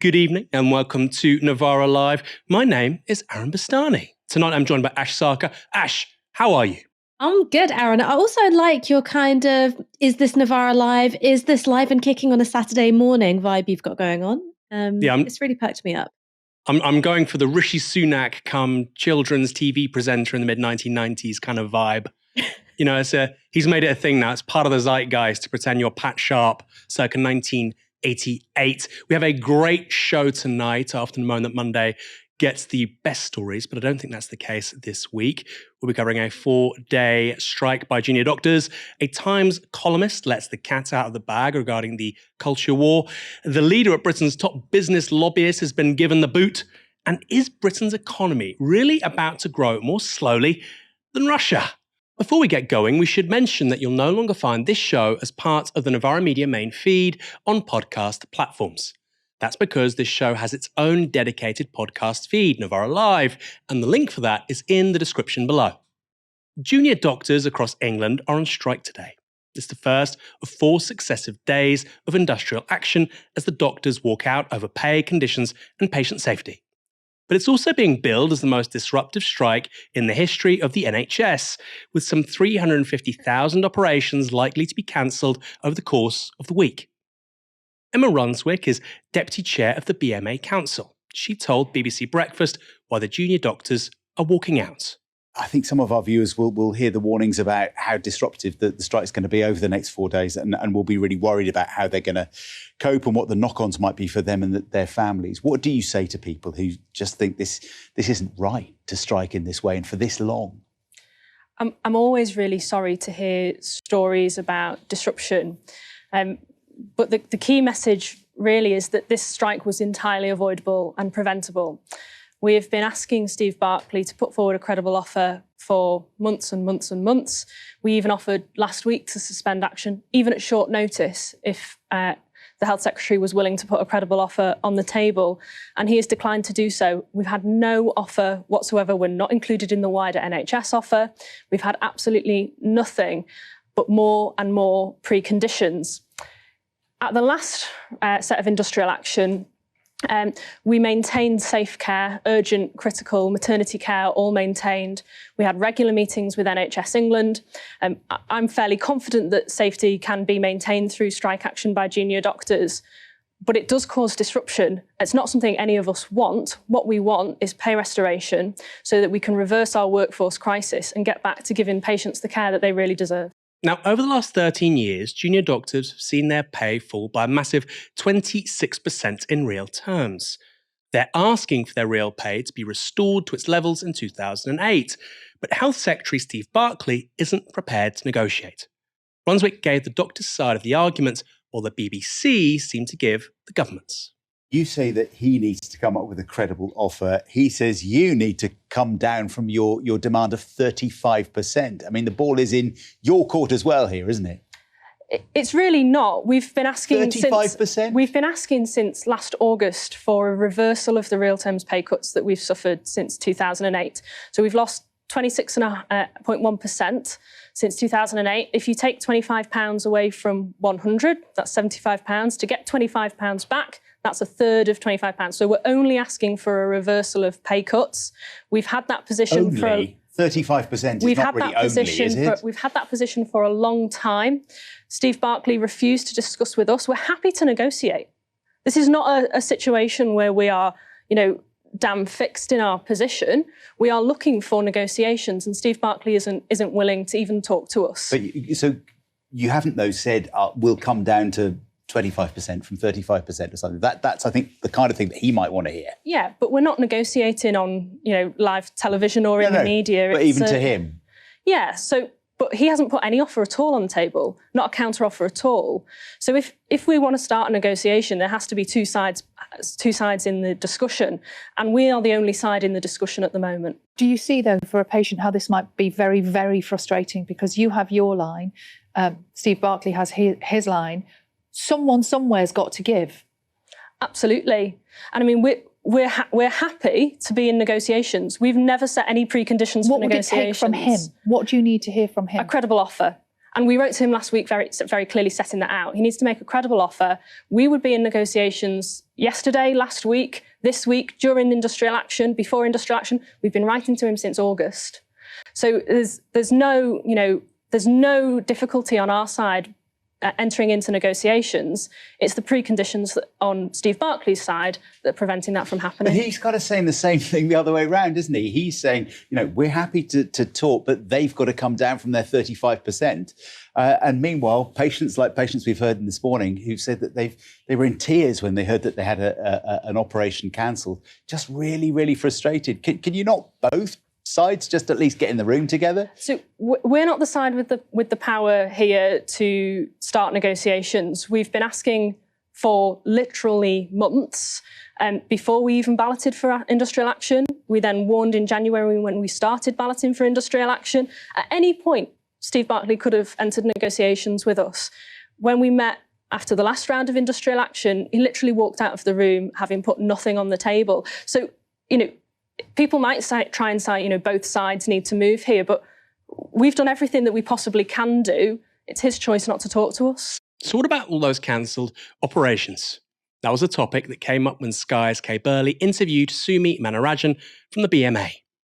Good evening and welcome to Novara Live. My name is Aaron Bastani. Tonight I'm joined by Ash Sarkar. Ash, how are you? I'm good, Aaron. I also like your kind of, is this Novara Live? Is this live and kicking on a Saturday morning vibe you've got going on? It's really perked me up. I'm going for the Rishi Sunak come children's TV presenter in the mid-1990s kind of vibe. You know, he's made it a thing now. It's part of the zeitgeist to pretend you're Pat Sharp circa 1988. We have a great show tonight after the moment Monday gets the best stories, but I don't think that's the case this week. We'll be covering a 4-day strike by junior doctors. A Times columnist lets the cat out of the bag regarding the culture war. The leader at Britain's top business lobbyist has been given the boot. And is Britain's economy really about to grow more slowly than Russia? Before we get going, we should mention that you'll no longer find this show as part of the Novara Media main feed on podcast platforms. That's because this show has its own dedicated podcast feed, Novara Live, and the link for that is in the description below. Junior doctors across England are on strike today. It's the first of 4 successive days of industrial action as the doctors walk out over pay, conditions, and patient safety. But it's also being billed as the most disruptive strike in the history of the NHS, with some 350,000 operations likely to be cancelled over the course of the week. Emma Runswick is Deputy Chair of the BMA Council. She told BBC Breakfast why the junior doctors are walking out. I think some of our viewers will hear the warnings about how disruptive the strike's going to be over the next 4 days and will be really worried about how they're going to cope and what the knock-ons might be for them and their families. What do you say to people who just think this isn't right to strike in this way and for this long? I'm always really sorry to hear stories about disruption. But the key message really is that this strike was entirely avoidable and preventable. We have been asking Steve Barclay to put forward a credible offer for months and months and months. We even offered last week to suspend action, even at short notice, if the Health Secretary was willing to put a credible offer on the table, and he has declined to do so. We've had no offer whatsoever. We're not included in the wider NHS offer. We've had absolutely nothing but more and more preconditions. At the last set of industrial action, we maintained safe care, urgent, critical, maternity care, all maintained. We had regular meetings with NHS England. I'm fairly confident that safety can be maintained through strike action by junior doctors, but it does cause disruption. It's not something any of us want. What we want is pay restoration so that we can reverse our workforce crisis and get back to giving patients the care that they really deserve. Now, over the last 13 years, junior doctors have seen their pay fall by a massive 26% in real terms. They're asking for their real pay to be restored to its levels in 2008, but Health Secretary Steve Barclay isn't prepared to negotiate. Brunswick gave the doctors' side of the argument, while the BBC seemed to give the government's. You say that he needs to come up with a credible offer. He says you need to come down from your demand of 35%. I mean, the ball is in your court as well here, isn't it? It's really not. We've been asking 35%? We've been asking since last August for a reversal of the real terms pay cuts that we've suffered since 2008. So we've lost 26.1% since 2008. If you take £25 away from 100, that's £75. To get £25 back, that's a third of £25. So we're only asking for a reversal of pay cuts. We've had that position only? 35% is not really only, is it? We've had that position for a long time. Steve Barclay refused to discuss with us. We're happy to negotiate. This is not a situation where we are, damn fixed in our position. We are looking for negotiations, and Steve Barclay isn't willing to even talk to us. But so you haven't, though, said we'll come down to 25% from 35% or something. That's, I think, the kind of thing that he might want to hear. Yeah, but we're not negotiating on, live television or in the media. But even to him. Yeah, but he hasn't put any offer at all on the table, not a counter offer at all. So if we want to start a negotiation, there has to be two sides in the discussion, and we are the only side in the discussion at the moment. Do you see, though, for a patient, how this might be very, very frustrating, because you have your line, Steve Barclay has his line. Someone somewhere's got to give. Absolutely. And I mean, we're happy to be in negotiations. We've never set any preconditions for negotiations. What would it take from him? What do you need to hear from him? A credible offer. And we wrote to him last week very clearly setting that out. He needs to make a credible offer. We would be in negotiations yesterday, last week, this week, during industrial action, before industrial action. We've been writing to him since August. So there's no difficulty on our side entering into negotiations. It's the preconditions on Steve Barclay's side that are preventing that from happening. But he's kind of saying the same thing the other way around, isn't he? He's saying, we're happy to talk, but they've got to come down from their 35%. And meanwhile, patients we've heard this morning who said that they were in tears when they heard that they had an operation cancelled. Just really, really frustrated. Can you not both sides just at least get in the room together? So we're not the side with the power here to start negotiations. We've been asking for literally months before we even balloted for industrial action. We then warned in January when we started balloting for industrial action. At any point, Steve Barclay could have entered negotiations with us. When we met after the last round of industrial action, he literally walked out of the room having put nothing on the table. So, people might try and say, both sides need to move here, but we've done everything that we possibly can do. It's his choice not to talk to us. So what about all those cancelled operations? That was a topic that came up when Sky's Kay Burley interviewed Sumi Manarajan from the BMA.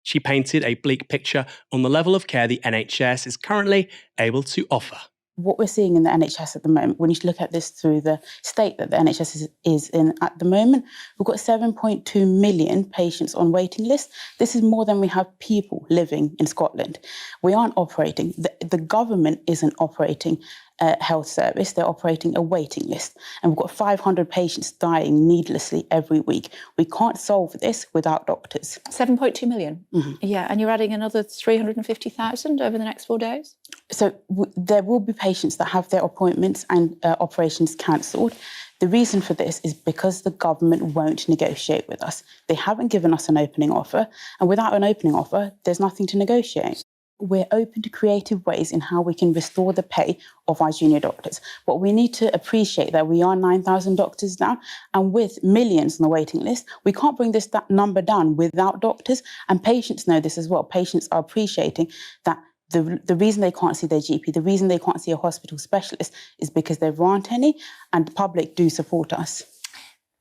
She painted a bleak picture on the level of care the NHS is currently able to offer. What we're seeing in the NHS at the moment, when you look at this through the state that the NHS is in at the moment, we've got 7.2 million patients on waiting lists. This is more than we have people living in Scotland. We aren't operating. The government isn't operating a health service. They're operating a waiting list. And we've got 500 patients dying needlessly every week. We can't solve this without doctors. 7.2 million? Mm-hmm. Yeah, and you're adding another 350,000 over the next 4 days? So there will be patients that have their appointments and operations cancelled. The reason for this is because the government won't negotiate with us. They haven't given us an opening offer, and without an opening offer, there's nothing to negotiate. We're open to creative ways in how we can restore the pay of our junior doctors. But we need to appreciate that we are 9,000 doctors now, and with millions on the waiting list, we can't bring this number down without doctors. And patients know this as well. Patients are appreciating that the reason they can't see their GP, the reason they can't see a hospital specialist is because there aren't any, and the public do support us.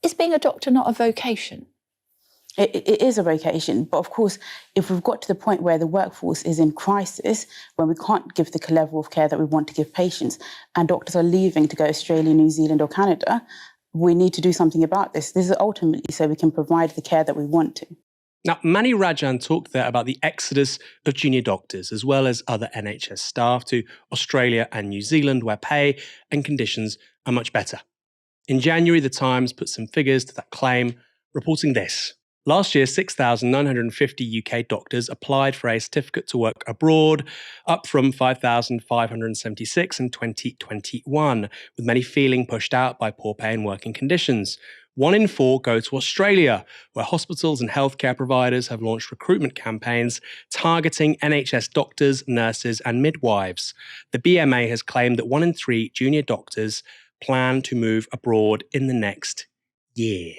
Is being a doctor not a vocation? It is a vocation, but of course, if we've got to the point where the workforce is in crisis, when we can't give the level of care that we want to give patients, and doctors are leaving to go to Australia, New Zealand or Canada, we need to do something about this. This is ultimately so we can provide the care that we want to. Now, Mani Rajan talked there about the exodus of junior doctors, as well as other NHS staff, to Australia and New Zealand, where pay and conditions are much better. In January, The Times put some figures to that claim, reporting this. Last year, 6,950 UK doctors applied for a certificate to work abroad, up from 5,576 in 2021, with many feeling pushed out by poor pay and working conditions. 1 in 4 go to Australia, where hospitals and healthcare providers have launched recruitment campaigns targeting NHS doctors, nurses and midwives. The BMA has claimed that 1 in 3 junior doctors plan to move abroad in the next year.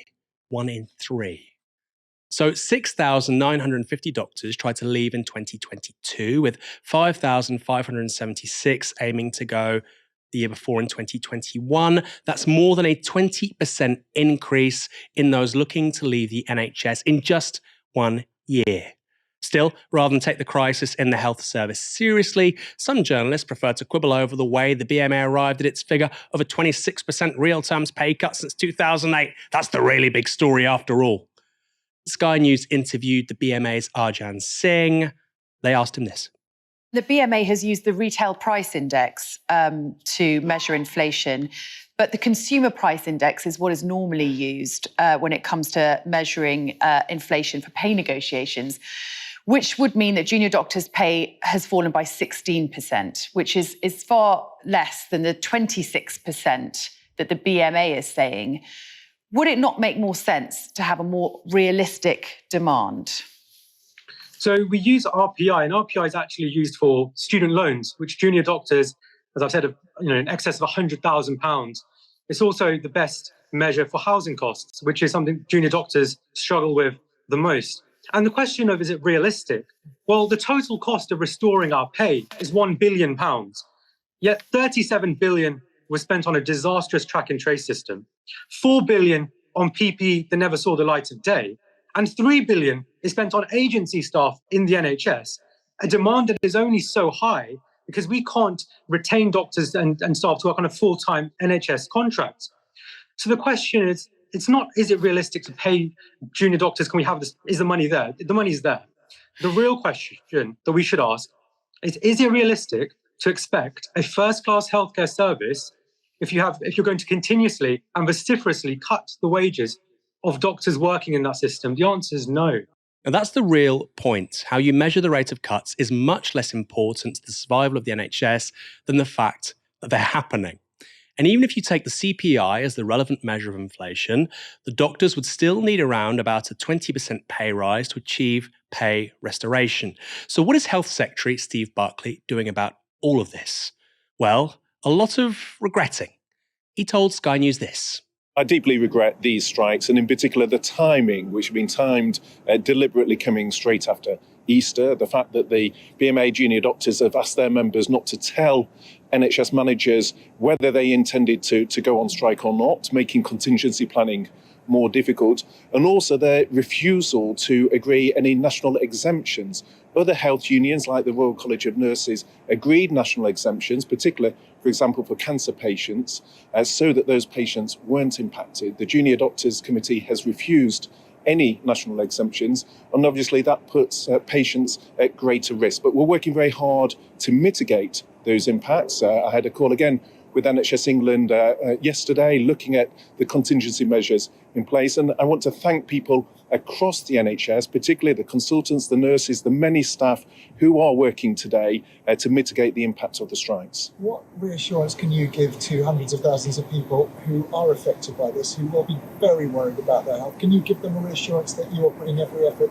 1 in 3. So 6,950 doctors tried to leave in 2022, with 5,576 aiming to go the year before in 2021. That's more than a 20% increase in those looking to leave the NHS in just 1 year. Still, rather than take the crisis in the health service seriously, some journalists prefer to quibble over the way the BMA arrived at its figure of a 26% real terms pay cut since 2008. That's the really big story after all. Sky News interviewed the BMA's Arjan Singh. They asked him this. The BMA has used the retail price index to measure inflation, but the consumer price index is what is normally used when it comes to measuring inflation for pay negotiations, which would mean that junior doctors' pay has fallen by 16%, which is far less than the 26% that the BMA is saying. Would it not make more sense to have a more realistic demand? So we use RPI, and RPI is actually used for student loans, which junior doctors, as I've said, have, in excess of £100,000. It's also the best measure for housing costs, which is something junior doctors struggle with the most. And the question of, is it realistic? Well, the total cost of restoring our pay is £1 billion. Yet 37 billion was spent on a disastrous track and trace system, 4 billion on PPE that never saw the light of day, and 3 billion is spent on agency staff in the NHS, a demand that is only so high because we can't retain doctors and staff to work on a full-time NHS contract. So the question is, it's not, is it realistic to pay junior doctors? Can we have this? Is the money there? The money's there. The real question that we should ask is it realistic to expect a first-class healthcare service if you're going to continuously and vociferously cut the wages of doctors working in that system? The answer is no. And that's the real point. How you measure the rate of cuts is much less important to the survival of the NHS than the fact that they're happening. And even if you take the CPI as the relevant measure of inflation, the doctors would still need around about a 20% pay rise to achieve pay restoration. So what is Health Secretary Steve Barclay doing about all of this? Well, a lot of regretting. He told Sky News this. I deeply regret these strikes, and in particular the timing, which have been timed deliberately coming straight after Easter. The fact that the BMA junior doctors have asked their members not to tell NHS managers whether they intended to go on strike or not, making contingency planning more difficult, and also their refusal to agree any national exemptions. Other health unions, like the Royal College of Nurses, agreed national exemptions, particularly, for example, for cancer patients, so that those patients weren't impacted. The Junior Doctors Committee has refused any national exemptions, and obviously that puts patients at greater risk. But we're working very hard to mitigate those impacts. I had a call again with NHS England yesterday, looking at the contingency measures in place. And I want to thank people across the NHS, particularly the consultants, the nurses, the many staff who are working today to mitigate the impact of the strikes. What reassurance can you give to hundreds of thousands of people who are affected by this, who will be very worried about their health? Can you give them a reassurance that you are putting every effort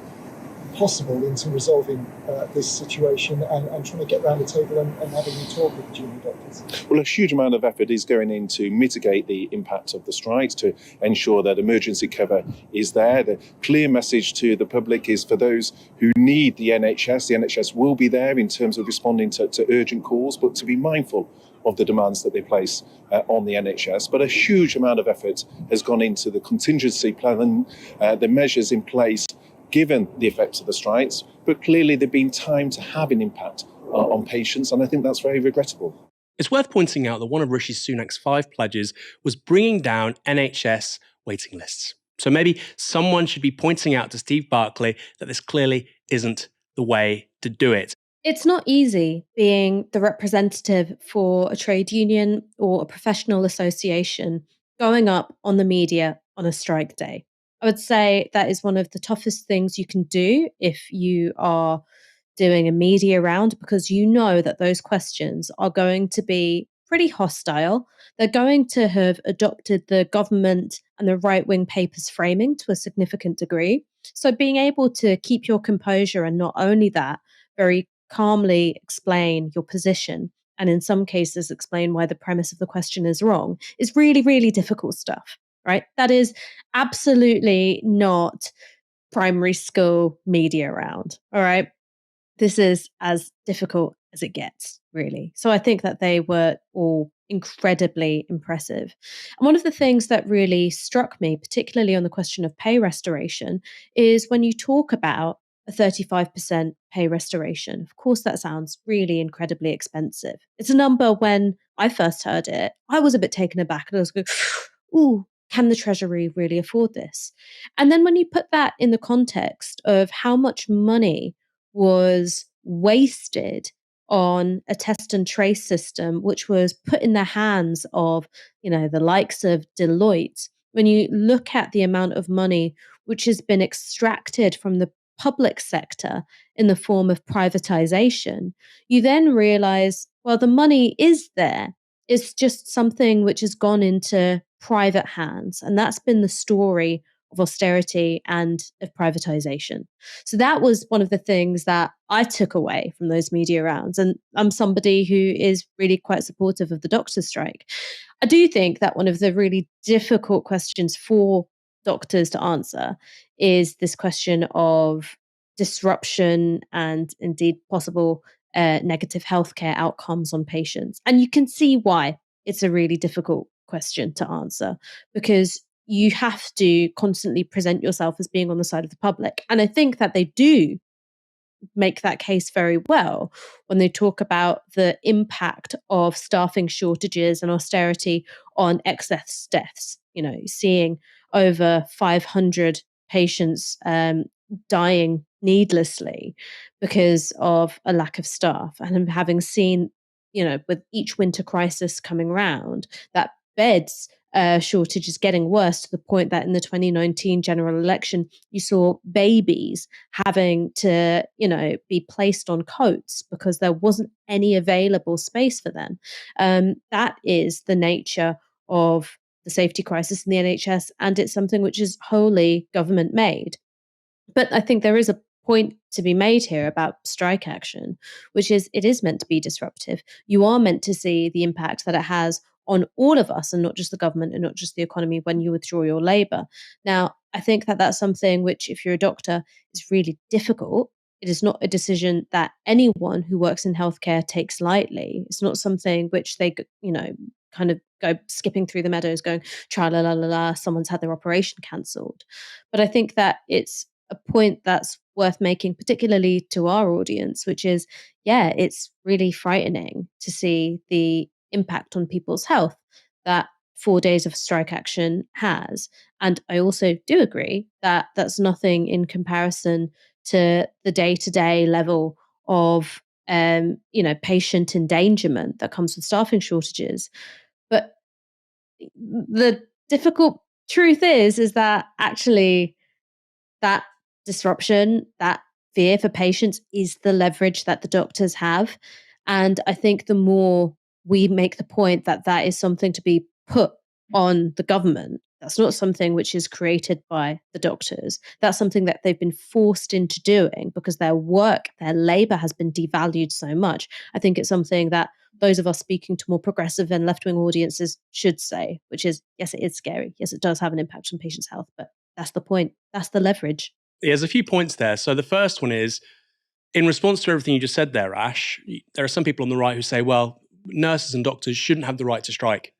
possible into resolving this situation and trying to get round the table and having you talk with the junior doctors? Well, a huge amount of effort is going in to mitigate the impact of the strikes, to ensure that emergency cover is there. The clear message to the public is for those who need the NHS will be there in terms of responding to urgent calls, but to be mindful of the demands that they place on the NHS. But a huge amount of effort has gone into the contingency plan and the measures in place given the effects of the strikes, but clearly they've been timed to have an impact on patients, and I think that's very regrettable. It's worth pointing out that one of Rishi Sunak's 5 pledges was bringing down NHS waiting lists. So maybe someone should be pointing out to Steve Barclay that this clearly isn't the way to do it. It's not easy being the representative for a trade union or a professional association going up on the media on a strike day. I would say that is one of the toughest things you can do if you are doing a media round, because you know that those questions are going to be pretty hostile. They're going to have adopted the government and the right-wing papers framing to a significant degree. So being able to keep your composure and not only that, very calmly explain your position and in some cases explain why the premise of the question is wrong is really, really difficult stuff. Right? That is absolutely not primary school media round. All right. This is as difficult as it gets, really. So I think that they were all incredibly impressive. And one of the things that really struck me, particularly on the question of pay restoration, is when you talk about a 35% pay restoration. Of course, that sounds really incredibly expensive. It's a number when I first heard it, I was a bit taken aback and I was going, ooh, can the Treasury really afford this? And then when you put that in the context of how much money was wasted on a test and trace system, which was put in the hands of, the likes of Deloitte, when you look at the amount of money which has been extracted from the public sector in the form of privatization, you then realize, well, the money is there. It's just something which has gone into private hands. And that's been the story of austerity and of privatization. So that was one of the things that I took away from those media rounds. And I'm somebody who is really quite supportive of the doctors' strike. I do think that one of the really difficult questions for doctors to answer is this question of disruption and indeed possible negative healthcare outcomes on patients. And you can see why it's a really difficult question to answer, because you have to constantly present yourself as being on the side of the public. And I think that they do make that case very well when they talk about the impact of staffing shortages and austerity on excess deaths. Seeing over 500 patients dying needlessly because of a lack of staff, and having seen, with each winter crisis coming round, that beds shortage is getting worse, to the point that in the 2019 general election, you saw babies having to, be placed on coats because there wasn't any available space for them. That is the nature of the safety crisis in the NHS, and it's something which is wholly government made. But I think there is a point to be made here about strike action, which is it is meant to be disruptive. You are meant to see the impact that it has on all of us, and not just the government and not just the economy, when you withdraw your labour. Now, I think that that's something which, if you're a doctor, is really difficult. It is not a decision that anyone who works in healthcare takes lightly. It's not something which they, kind of go skipping through the meadows going, tra la la la la, someone's had their operation cancelled. But I think that it's a point that's worth making, particularly to our audience, which is, yeah, it's really frightening to see the impact on people's health that 4 days of strike action has. And I also do agree that that's nothing in comparison to the day-to-day level of patient endangerment that comes with staffing shortages. But the difficult truth is that actually that disruption, that fear for patients, is the leverage that the doctors have. And I think the more we make the point that that is something to be put on the government, that's not something which is created by the doctors. That's something that they've been forced into doing because their work, their labour has been devalued so much. I think it's something that those of us speaking to more progressive and left-wing audiences should say, which is, yes, it is scary. Yes, it does have an impact on patients' health, but that's the point. That's the leverage. There's a few points there. So the first one is, in response to everything you just said there, Ash, there are some people on the right who say, well, nurses and doctors shouldn't have the right to strike.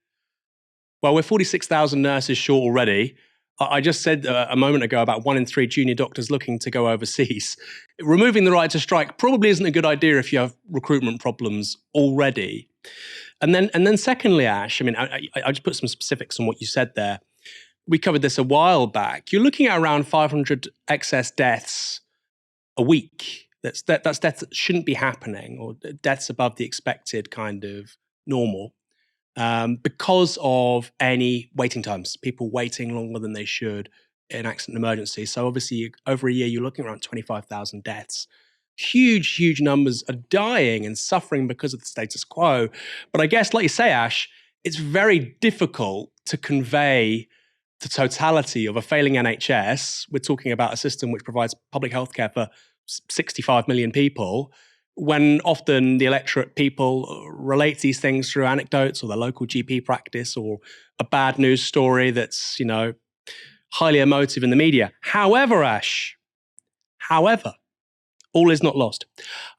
Well, we're 46,000 nurses short already. I just said a moment ago about 1 in 3 junior doctors looking to go overseas. Removing the right to strike probably isn't a good idea if you have recruitment problems already. And then secondly, Ash, I mean, I just put some specifics on what you said there. We covered this a while back. You're looking at around 500 excess deaths a week. That's deaths that shouldn't be happening, or deaths above the expected kind of normal, because of any waiting times, people waiting longer than they should in accident and emergency. So obviously over a year, you're looking around 25,000 deaths. Huge numbers are dying and suffering because of the status quo. But I guess, like you say, Ash, it's very difficult to convey the totality of a failing NHS. We're talking about a system which provides public health care for 65 million people, when often the electorate, people relate these things through anecdotes or their local GP practice or a bad news story that's, highly emotive in the media. However, Ash, all is not lost.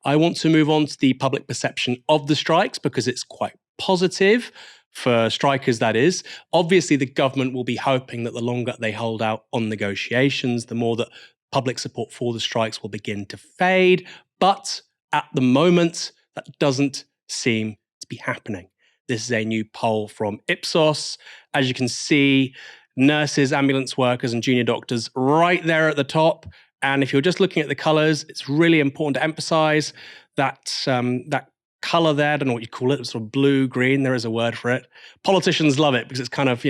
I want to move on to the public perception of the strikes because it's quite positive for strikers, that is. Obviously, the government will be hoping that the longer they hold out on negotiations, the more that public support for the strikes will begin to fade. But at the moment, that doesn't seem to be happening. This is a new poll from Ipsos. As you can see, nurses, ambulance workers, and junior doctors right there at the top. And if you're just looking at the colours, it's really important to emphasise that that colour there, I don't know what you call it, sort of blue, green, there is a word for it. Politicians love it because it's kind of,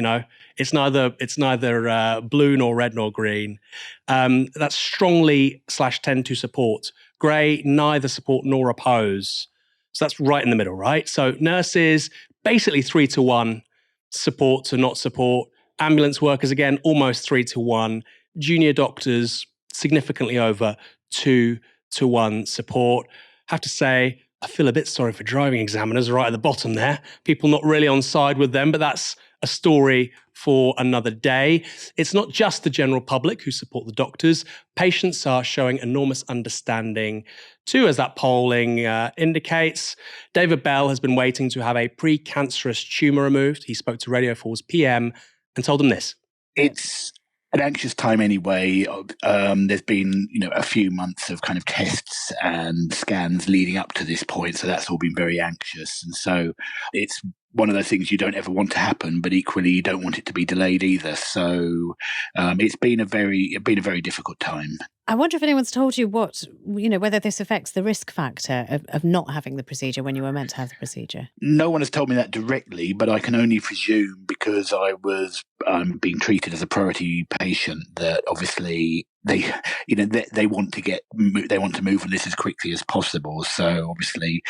it's neither blue nor red nor green. That's strongly / tend to support. Grey, neither support nor oppose. So that's right in the middle, right? So nurses, basically 3-1, support to not support. Ambulance workers, again, almost 3-1. Junior doctors, significantly over 2-1 support. Have to say, I feel a bit sorry for driving examiners right at the bottom there. People not really on side with them, but that's a story for another day. It's not just the general public who support the doctors. Patients are showing enormous understanding too, as that polling indicates. David Bell has been waiting to have a precancerous tumour removed. He spoke to Radio 4's PM and told them this. It's an anxious time anyway. There's been, a few months of kind of tests and scans leading up to this point, so that's all been very anxious. And so it's one of those things you don't ever want to happen, but equally you don't want it to be delayed either. So it's been a very difficult time. I wonder if anyone's told you whether this affects the risk factor of not having the procedure when you were meant to have the procedure. No one has told me that directly, but I can only presume, because I was being treated as a priority patient, that obviously they want to move on this as quickly as possible. So obviously,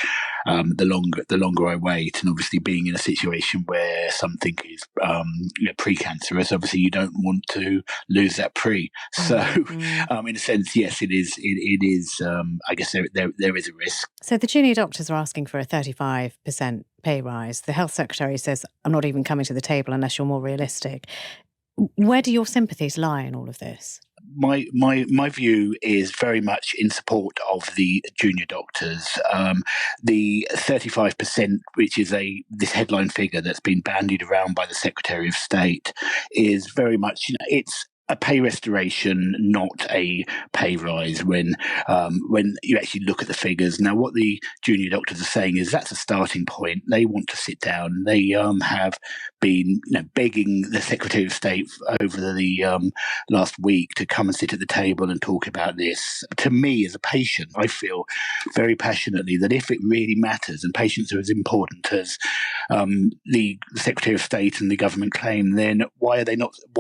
the longer I wait, and obviously being in a situation where something is precancerous, obviously you don't want to lose that pre. So in a sense, yes, it is. It is. I guess there is a risk. So the junior doctors are asking for a 35% pay rise. The Health Secretary says, "I'm not even coming to the table unless you're more realistic." Where do your sympathies lie in all of this? My view is very much in support of the junior doctors. The 35%, which is this headline figure that's been bandied around by the Secretary of State, is very much, it's a pay restoration, not a pay rise when you actually look at the figures. Now, what the junior doctors are saying is that's a starting point. They want to sit down. They have been begging the Secretary of State over the last week to come and sit at the table and talk about this. To me, as a patient, I feel very passionately that if it really matters and patients are as important as the Secretary of State and the government claim, then why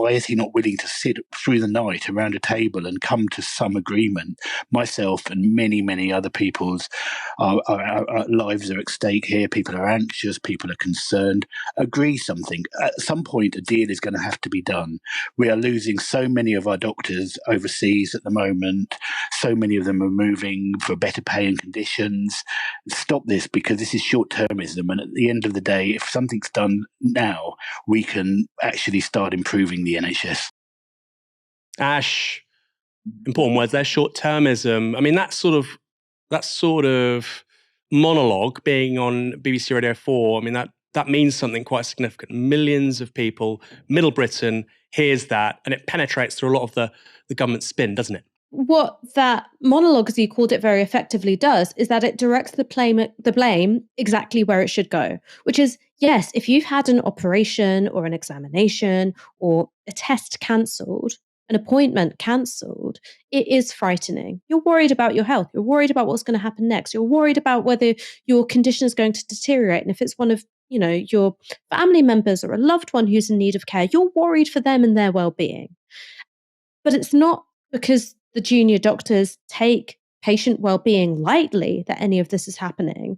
is he not willing to sit through the night around a table and come to some agreement? Myself and many, many other people's our lives are at stake here. People are anxious. People are concerned. Agree something. At some point, a deal is going to have to be done. We are losing so many of our doctors overseas at the moment. So many of them are moving for better pay and conditions. Stop this, because this is short-termism. And at the end of the day, if something's done now, we can actually start improving the NHS. Ash, important words there, short-termism. I mean, that sort of monologue being on BBC Radio 4, I mean, that means something quite significant. Millions of people, Middle Britain, hears that, and it penetrates through a lot of the government spin, doesn't it? What that monologue, as you called it very effectively, does is that it directs the blame exactly where it should go, which is, yes, if you've had an operation or an examination or a test cancelled, an appointment cancelled, it is frightening. You're worried about your health. You're worried about what's going to happen next. You're worried about whether your condition is going to deteriorate. And if it's one of your family members or a loved one who's in need of care, you're worried for them and their well-being. But it's not because the junior doctors take patient well-being lightly that any of this is happening.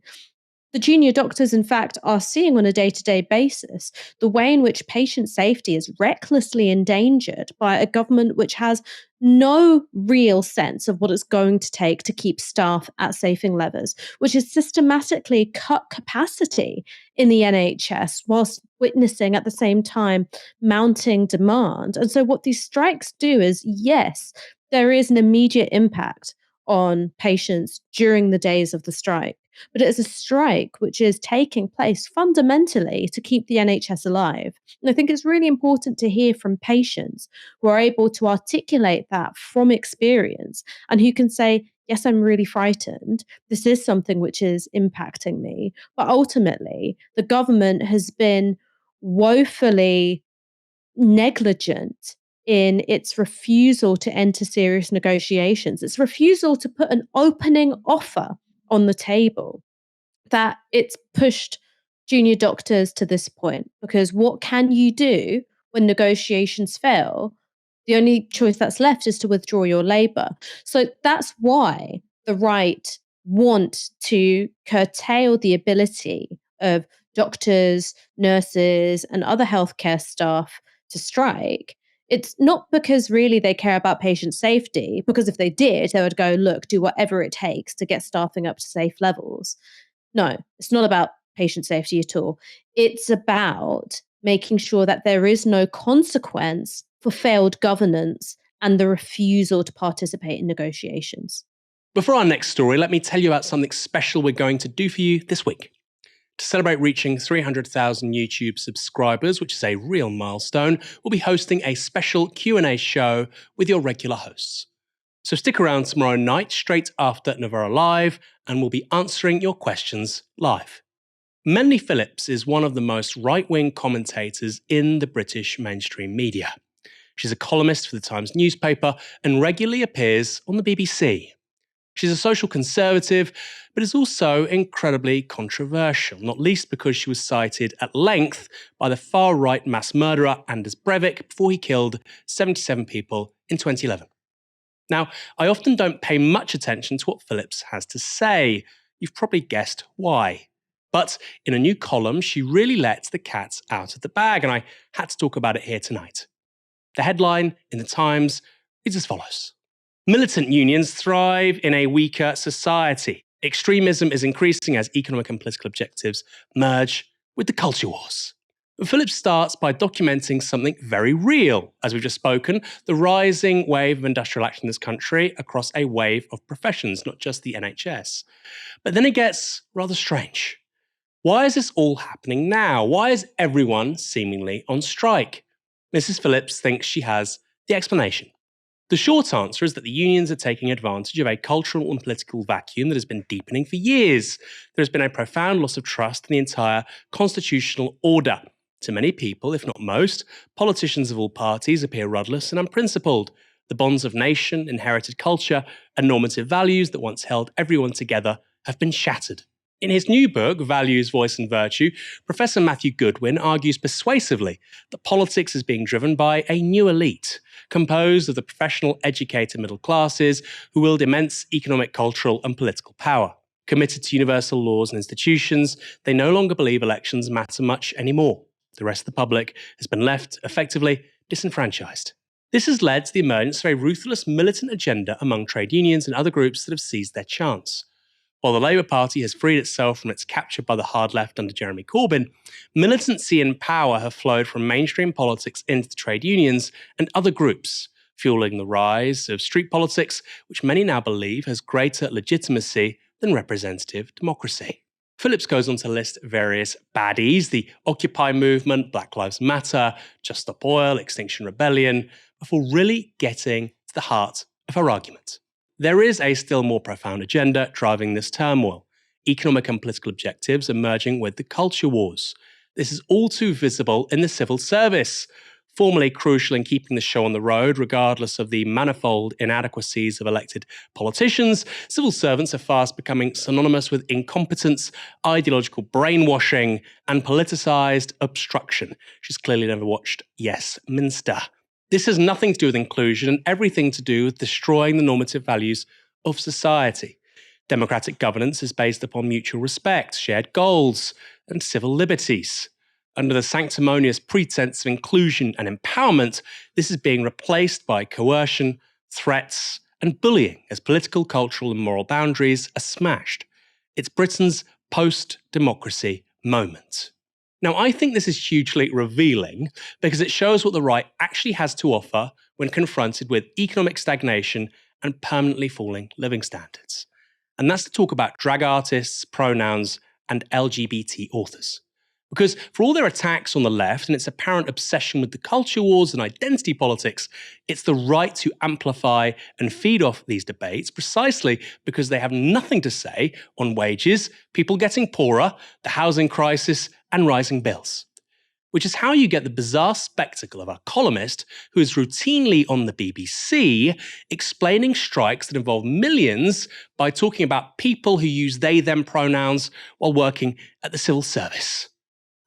The junior doctors, in fact, are seeing on a day-to-day basis the way in which patient safety is recklessly endangered by a government which has no real sense of what it's going to take to keep staff at saving levels, which has systematically cut capacity in the NHS whilst witnessing at the same time mounting demand. And so what these strikes do is, yes, there is an immediate impact on patients during the days of the strike. But it is a strike which is taking place fundamentally to keep the NHS alive. And I think it's really important to hear from patients who are able to articulate that from experience and who can say, yes, I'm really frightened. This is something which is impacting me. But ultimately, the government has been woefully negligent in its refusal to enter serious negotiations, its refusal to put an opening offer on the table, that it's pushed junior doctors to this point. Because what can you do when negotiations fail? The only choice that's left is to withdraw your labour. So that's why the right want to curtail the ability of doctors, nurses, and other healthcare staff to strike, It's not because really they care about patient safety, because if they did, they would go, look, do whatever it takes to get staffing up to safe levels. No, it's not about patient safety at all. It's about making sure that there is no consequence for failed governance and the refusal to participate in negotiations. Before our next story, let me tell you about something special we're going to do for you this week. To celebrate reaching 300,000 YouTube subscribers, which is a real milestone, we'll be hosting a special Q&A show with your regular hosts. So stick around tomorrow night, straight after Novara Live, and we'll be answering your questions live. Melanie Phillips is one of the most right-wing commentators in the British mainstream media. She's a columnist for the Times newspaper and regularly appears on the BBC. She's a social conservative, but is also incredibly controversial, not least because she was cited at length by the far-right mass murderer Anders Breivik before he killed 77 people in 2011. Now, I often don't pay much attention to what Phillips has to say. You've probably guessed why. But in a new column, she really lets the cat out of the bag, and I had to talk about it here tonight. The headline in the Times reads as follows. Militant unions thrive in a weaker society. Extremism is increasing as economic and political objectives merge with the culture wars. Phillips starts by documenting something very real, as we've just spoken, the rising wave of industrial action in this country across a wave of professions, not just the NHS. But then it gets rather strange. Why is this all happening now? Why is everyone seemingly on strike? Mrs. Phillips thinks she has the explanation. The short answer is that the unions are taking advantage of a cultural and political vacuum that has been deepening for years. There has been a profound loss of trust in the entire constitutional order. To many people, if not most, politicians of all parties appear rudderless and unprincipled. The bonds of nation, inherited culture, and normative values that once held everyone together have been shattered. In his new book, Values, Voice and Virtue, Professor Matthew Goodwin argues persuasively that politics is being driven by a new elite, composed of the professional, educated middle classes who wield immense economic, cultural and political power. Committed to universal laws and institutions, they no longer believe elections matter much anymore. The rest of the public has been left, effectively, disenfranchised. This has led to the emergence of a ruthless militant agenda among trade unions and other groups that have seized their chance. While the Labour Party has freed itself from its capture by the hard left under Jeremy Corbyn, militancy and power have flowed from mainstream politics into the trade unions and other groups, fueling the rise of street politics, which many now believe has greater legitimacy than representative democracy. Phillips goes on to list various baddies, the Occupy movement, Black Lives Matter, Just Stop Oil, Extinction Rebellion, before really getting to the heart of her argument. There is a still more profound agenda driving this turmoil. Economic and political objectives emerging with the culture wars. This is all too visible in the civil service. Formerly crucial in keeping the show on the road, regardless of the manifold inadequacies of elected politicians, civil servants are fast becoming synonymous with incompetence, ideological brainwashing, and politicised obstruction. She's clearly never watched Yes, Minster. This has nothing to do with inclusion and everything to do with destroying the normative values of society. Democratic governance is based upon mutual respect, shared goals, and civil liberties. Under the sanctimonious pretense of inclusion and empowerment, this is being replaced by coercion, threats, and bullying as political, cultural, and moral boundaries are smashed. It's Britain's post-democracy moment. Now, I think this is hugely revealing because it shows what the right actually has to offer when confronted with economic stagnation and permanently falling living standards. And that's to talk about drag artists, pronouns, and LGBT authors. Because for all their attacks on the left and its apparent obsession with the culture wars and identity politics, it's the right to amplify and feed off these debates precisely because they have nothing to say on wages, people getting poorer, the housing crisis, and rising bills. Which is how you get the bizarre spectacle of a columnist who is routinely on the BBC explaining strikes that involve millions by talking about people who use they-them pronouns while working at the civil service.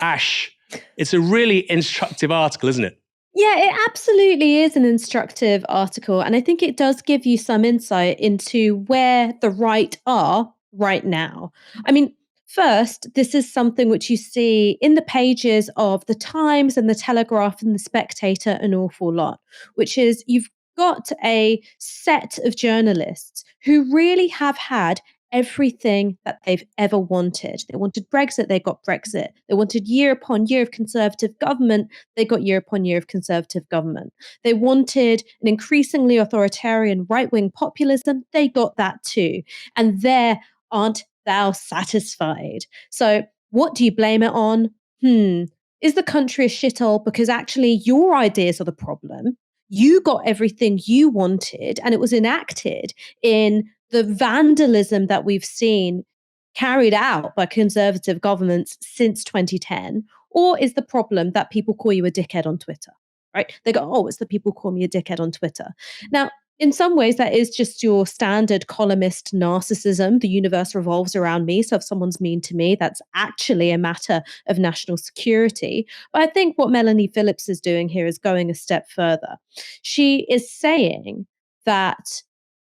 Ash, it's a really instructive article, isn't it? Yeah, it absolutely is an instructive article. And I think it does give you some insight into where the right are right now. I mean, First, this is something which you see in the pages of the Times and the Telegraph and the Spectator an awful lot, which is you've got a set of journalists who really have had everything that they've ever wanted. They wanted Brexit, they got Brexit. They wanted year upon year of Conservative government, they got year upon year of Conservative government. They wanted an increasingly authoritarian right-wing populism, they got that too. And there aren't thou satisfied. So what do you blame it on? Is the country a shithole because actually your ideas are the problem? You got everything you wanted and it was enacted in the vandalism that we've seen carried out by Conservative governments since 2010? Or is the problem that people call you a dickhead on Twitter, right? They go, oh, it's the people call me a dickhead on Twitter. Now, in some ways, that is just your standard columnist narcissism. The universe revolves around me. So if someone's mean to me, that's actually a matter of national security. But I think what Melanie Phillips is doing here is going a step further. She is saying that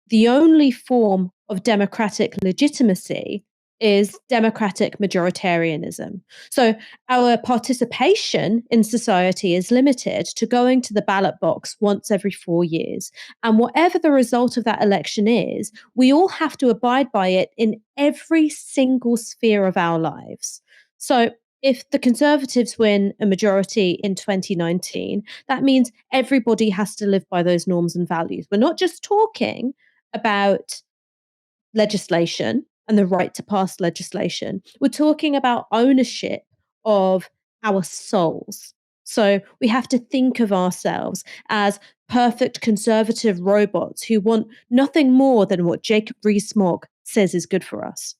the only form of democratic legitimacy is democratic majoritarianism. So our participation in society is limited to going to the ballot box once every 4 years. And whatever the result of that election is, we all have to abide by it in every single sphere of our lives. So if the Conservatives win a majority in 2019, that means everybody has to live by those norms and values. We're not just talking about legislation and the right to pass legislation. We're talking about ownership of our souls. So we have to think of ourselves as perfect conservative robots who want nothing more than what Jacob Rees-Mogg says is good for us.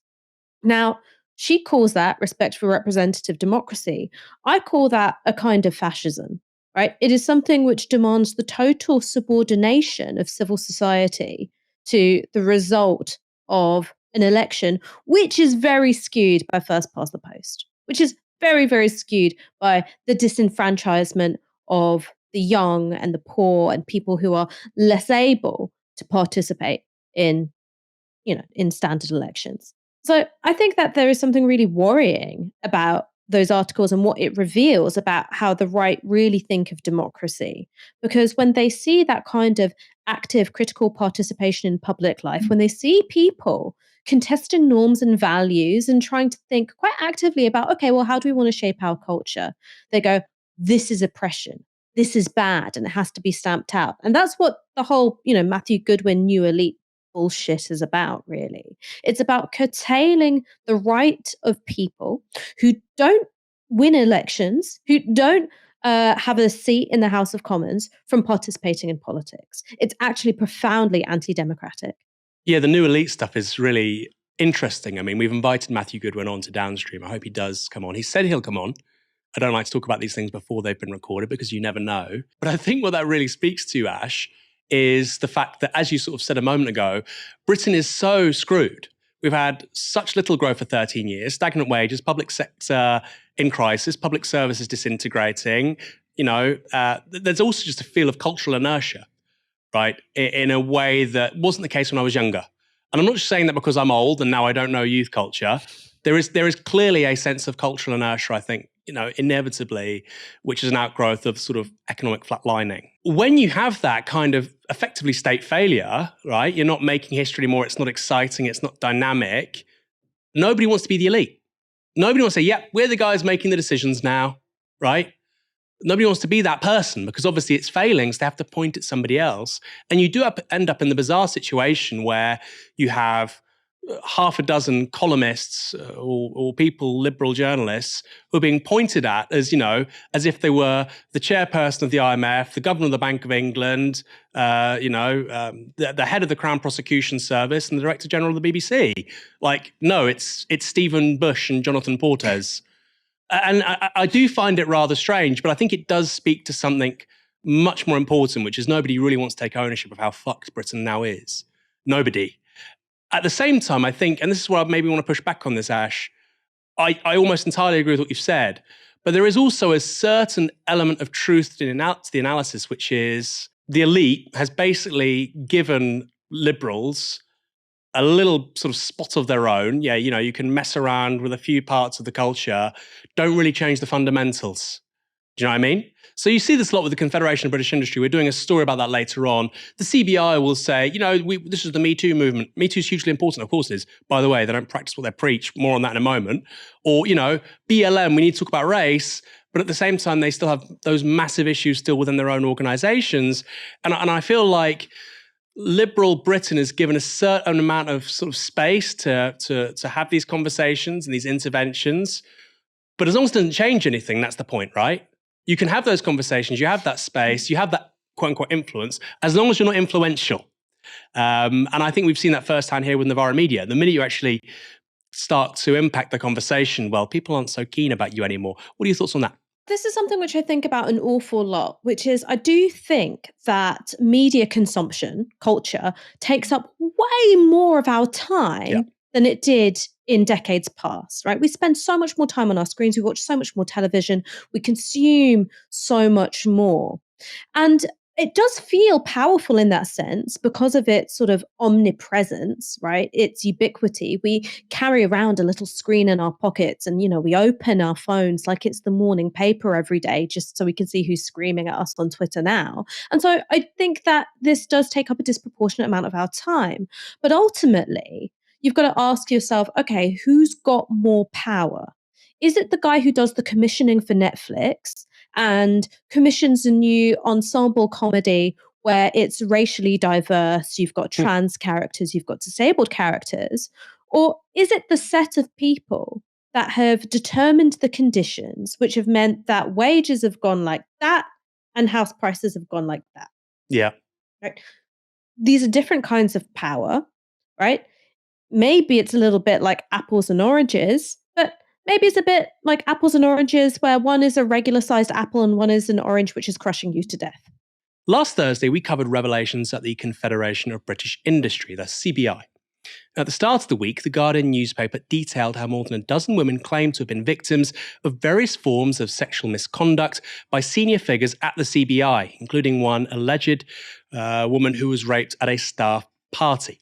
Now, she calls that respect for representative democracy. I call that a kind of fascism, right? It is something which demands the total subordination of civil society to the result of an election, which is very skewed by first past the post, which is very, very skewed by the disenfranchisement of the young and the poor and people who are less able to participate in standard elections. So I think that there is something really worrying about those articles and what it reveals about how the right really think of democracy. Because when they see that kind of active critical participation in public life, when they see people contesting norms and values and trying to think quite actively about, okay, well, how do we want to shape our culture? They go, this is oppression. This is bad and it has to be stamped out. And that's what the whole, Matthew Goodwin New Elite bullshit is about, really. It's about curtailing the right of people who don't win elections, who don't have a seat in the House of Commons from participating in politics. It's actually profoundly anti-democratic. Yeah, the New Elite stuff is really interesting. I mean, we've invited Matthew Goodwin on to Downstream. I hope he does come on. He said he'll come on. I don't like to talk about these things before they've been recorded because you never know. But I think what that really speaks to, Ash, is the fact that, as you sort of said a moment ago, Britain is so screwed. We've had such little growth for 13 years, stagnant wages, public sector in crisis, public services disintegrating. There's also just a feel of cultural inertia, right, in a way that wasn't the case when I was younger. And I'm not just saying that because I'm old and now I don't know youth culture. There is clearly a sense of cultural inertia, I think, inevitably, which is an outgrowth of sort of economic flatlining. When you have that kind of effectively state failure, right, you're not making history anymore, it's not exciting, it's not dynamic, nobody wants to be the elite. Nobody wants to say, yep, we're the guys making the decisions now, right? Nobody wants to be that person because obviously it's failing, so they have to point at somebody else. And you do end up in the bizarre situation where you have half a dozen columnists or people, liberal journalists, who are being pointed at as, as if they were the chairperson of the IMF, the governor of the Bank of England, the head of the Crown Prosecution Service and the Director General of the BBC. Like, no, it's Stephen Bush and Jonathan Portes. And I do find it rather strange, but I think it does speak to something much more important, which is nobody really wants to take ownership of how fucked Britain now is. Nobody. At the same time, I think, and this is where I maybe want to push back on this, Ash, I almost entirely agree with what you've said, but there is also a certain element of truth to the analysis, which is the elite has basically given liberals a little sort of spot of their own. Yeah, you can mess around with a few parts of the culture, don't really change the fundamentals. Do you know what I mean? So you see this a lot with the Confederation of British Industry. We're doing a story about that later on. The CBI will say, this is the Me Too movement. Me Too is hugely important. Of course it is. By the way, they don't practice what they preach. More on that in a moment. Or, BLM, we need to talk about race. But at the same time, they still have those massive issues still within their own organizations. And I feel like liberal Britain is given a certain amount of sort of space to have these conversations and these interventions. But as long as it doesn't change anything, that's the point, right? You can have those conversations, you have that space, you have that quote-unquote influence, as long as you're not influential. And I think we've seen that firsthand here with Novara Media. The minute you actually start to impact the conversation, well, people aren't so keen about you anymore. What are your thoughts on that? This is something which I think about an awful lot, which is I do think that media consumption, culture, takes up way more of our time than it did in decades past, right? We spend so much more time on our screens, we watch so much more television, we consume so much more. And it does feel powerful in that sense because of its sort of omnipresence, right? Its ubiquity. We carry around a little screen in our pockets and, we open our phones like it's the morning paper every day just so we can see who's screaming at us on Twitter now. And so I think that this does take up a disproportionate amount of our time. But ultimately, you've got to ask yourself, okay, who's got more power? Is it the guy who does the commissioning for Netflix and commissions a new ensemble comedy where it's racially diverse, you've got trans characters, you've got disabled characters? Or is it the set of people that have determined the conditions which have meant that wages have gone like that and house prices have gone like that? Yeah. Right? These are different kinds of power, right? Maybe it's a little bit like apples and oranges, but maybe it's a bit like apples and oranges where one is a regular sized apple and one is an orange which is crushing you to death. Last Thursday, we covered revelations at the Confederation of British Industry, the CBI. At the start of the week, the Guardian newspaper detailed how more than a dozen women claimed to have been victims of various forms of sexual misconduct by senior figures at the CBI, including one alleged woman who was raped at a staff party.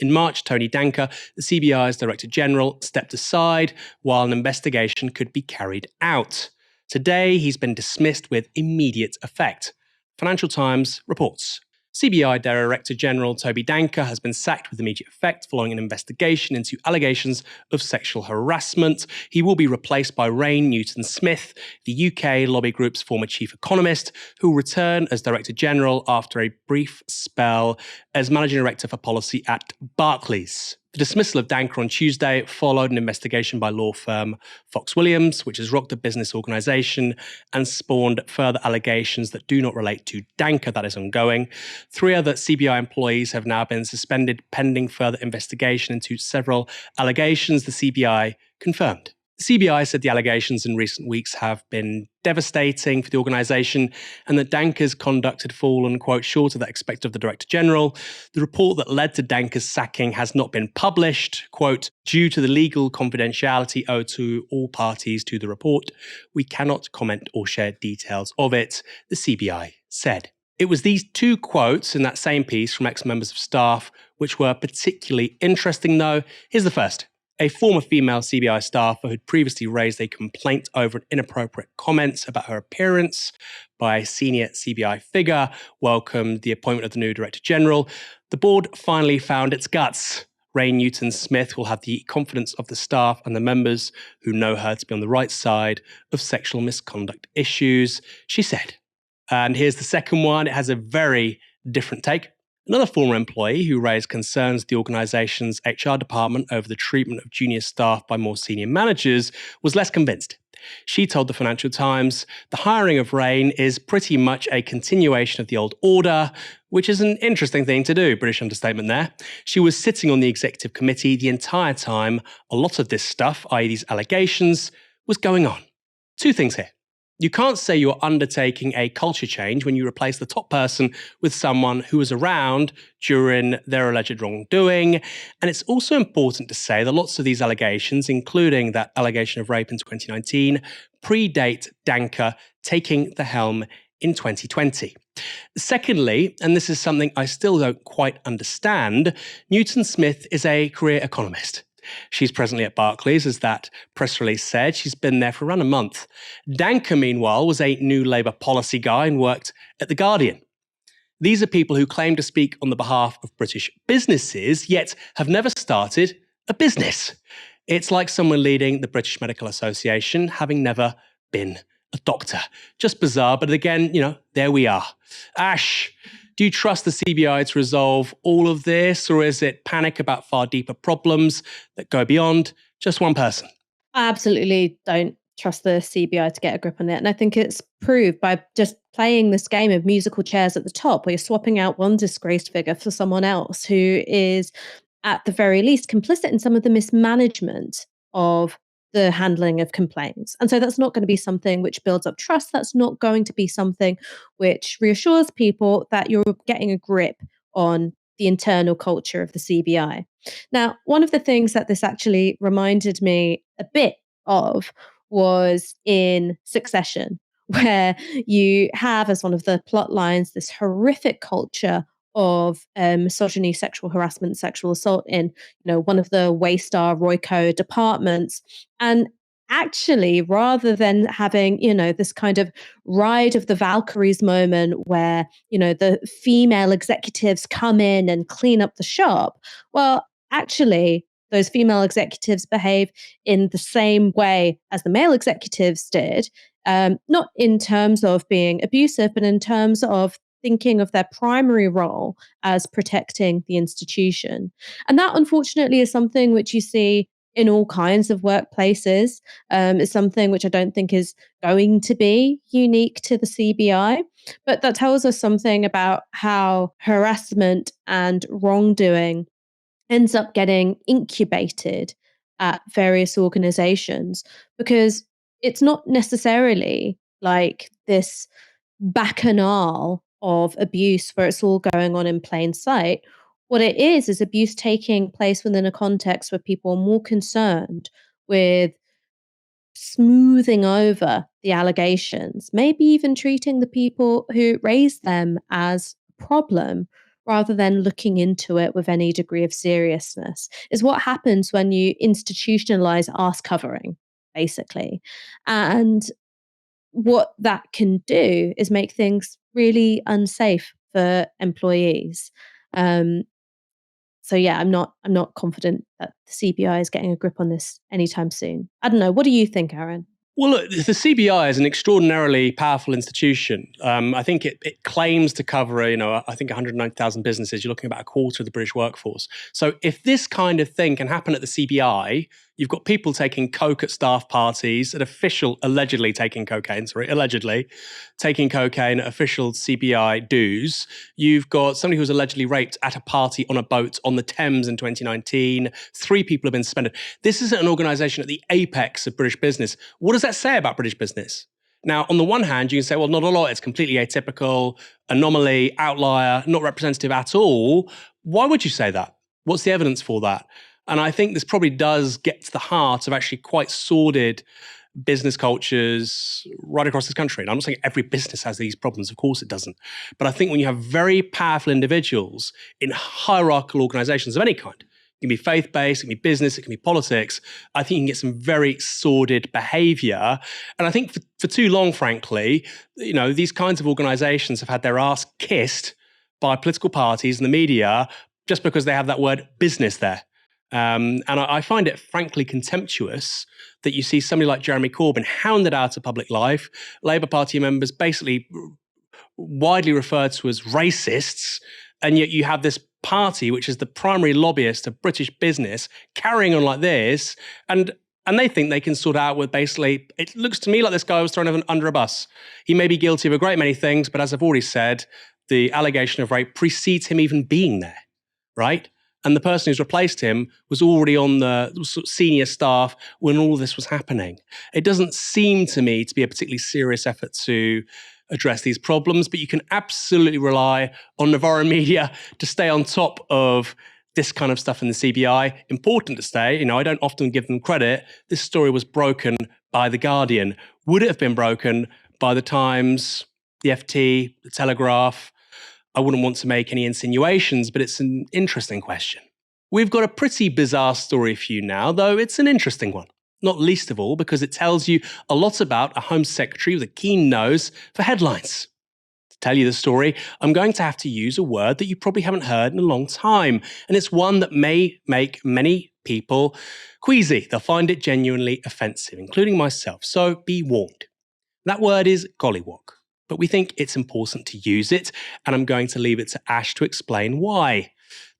In March, Tony Danker, the CBI's Director General, stepped aside while an investigation could be carried out. Today, he's been dismissed with immediate effect. Financial Times reports. CBI Director General Tony Danker has been sacked with immediate effect following an investigation into allegations of sexual harassment. He will be replaced by Rain Newton-Smith, the UK lobby group's former chief economist, who will return as Director General after a brief spell as Managing Director for Policy at Barclays. The dismissal of Danker on Tuesday followed an investigation by law firm Fox Williams, which has rocked the business organisation and spawned further allegations that do not relate to Danker. That is ongoing. 3 other CBI employees have now been suspended pending further investigation into several allegations the CBI confirmed. The CBI said the allegations in recent weeks have been devastating for the organisation and that Danker's conduct had fallen, quote, short of that expected of the Director General. The report that led to Danker's sacking has not been published, quote, due to the legal confidentiality owed to all parties to the report. We cannot comment or share details of it, the CBI said. It was these 2 quotes in that same piece from ex-members of staff which were particularly interesting, though. Here's the first. A former female CBI staffer who'd previously raised a complaint over an inappropriate comment about her appearance by a senior CBI figure welcomed the appointment of the new Director General. The board finally found its guts. Rain Newton-Smith will have the confidence of the staff and the members who know her to be on the right side of sexual misconduct issues, she said. And here's the second one. It has a very different take. Another former employee who raised concerns at the organisation's HR department over the treatment of junior staff by more senior managers was less convinced. She told the Financial Times, the hiring of Rain is pretty much a continuation of the old order, which is an interesting thing to do, British understatement there. She was sitting on the executive committee the entire time a lot of this stuff, i.e. these allegations, was going on. 2 things here. You can't say you're undertaking a culture change when you replace the top person with someone who was around during their alleged wrongdoing. And it's also important to say that lots of these allegations, including that allegation of rape in 2019, predate Danker taking the helm in 2020. Secondly, and this is something I still don't quite understand, Newton Smith is a career economist. She's presently at Barclays, as that press release said. She's been there for around a month. Danker, meanwhile, was a New Labour policy guy and worked at The Guardian. These are people who claim to speak on the behalf of British businesses, yet have never started a business. It's like someone leading the British Medical Association, having never been a doctor. Just bizarre, but again, there we are. Ash, do you trust the CBI to resolve all of this, or is it panic about far deeper problems that go beyond just one person? I absolutely don't trust the CBI to get a grip on it. And I think it's proved by just playing this game of musical chairs at the top, where you're swapping out one disgraced figure for someone else who is, at the very least, complicit in some of the mismanagement of the handling of complaints. And so that's not going to be something which builds up trust. That's not going to be something which reassures people that you're getting a grip on the internal culture of the CBI. Now, one of the things that this actually reminded me a bit of was in Succession, where you have as one of the plot lines this horrific culture of misogyny, sexual harassment, sexual assault in, one of the Waystar Royco departments. And actually, rather than having, this kind of ride of the Valkyries moment where, the female executives come in and clean up the shop, well, actually, those female executives behave in the same way as the male executives did, not in terms of being abusive, but in terms of thinking of their primary role as protecting the institution. And that, unfortunately, is something which you see in all kinds of workplaces. It's something which I don't think is going to be unique to the CBI, but that tells us something about how harassment and wrongdoing ends up getting incubated at various organizations, because it's not necessarily like this bacchanal of abuse where it's all going on in plain sight. What it is abuse taking place within a context where people are more concerned with smoothing over the allegations, maybe even treating the people who raised them as a problem rather than looking into it with any degree of seriousness, is what happens when you institutionalize arse covering, basically. And what that can do is make things really unsafe for employees. So yeah, I'm not confident that the CBI is getting a grip on this anytime soon. I don't know. What do you think, Aaron? Well, look, the CBI is an extraordinarily powerful institution. I think it claims to cover, I think 190,000 businesses. You're looking at about a quarter of the British workforce. So if this kind of thing can happen at the CBI, you've got people taking coke at staff parties, allegedly taking cocaine at official CBI dues. You've got somebody who was allegedly raped at a party on a boat on the Thames in 2019. 3 people have been suspended. This is an organisation at the apex of British business. What does that say about British business? Now, on the one hand, you can say, well, not a lot. It's completely atypical, anomaly, outlier, not representative at all. Why would you say that? What's the evidence for that? And I think this probably does get to the heart of actually quite sordid business cultures right across this country. And I'm not saying every business has these problems. Of course it doesn't. But I think when you have very powerful individuals in hierarchical organizations of any kind, it can be faith-based, it can be business, it can be politics, I think you can get some very sordid behavior. And I think for too long, frankly, these kinds of organizations have had their ass kissed by political parties and the media just because they have that word business there. And I find it frankly contemptuous that you see somebody like Jeremy Corbyn hounded out of public life, Labour Party members basically widely referred to as racists, and yet you have this party, which is the primary lobbyist of British business, carrying on like this, and they think they can sort out with basically, it looks to me like this guy was thrown under a bus. He may be guilty of a great many things, but as I've already said, the allegation of rape precedes him even being there, right? And the person who's replaced him was already on the senior staff when all this was happening. It doesn't seem to me to be a particularly serious effort to address these problems, but you can absolutely rely on Novara Media to stay on top of this kind of stuff in the CBI. Important to stay, I don't often give them credit. This story was broken by The Guardian. Would it have been broken by The Times? The FT, the Telegraph. I wouldn't want to make any insinuations, but it's an interesting question. We've got a pretty bizarre story for you now, though it's an interesting one. Not least of all because it tells you a lot about a Home Secretary with a keen nose for headlines. To tell you the story, I'm going to have to use a word that you probably haven't heard in a long time, and it's one that may make many people queasy. They'll find it genuinely offensive, including myself, so be warned. That word is gollywog, but we think it's important to use it, and I'm going to leave it to Ash to explain why.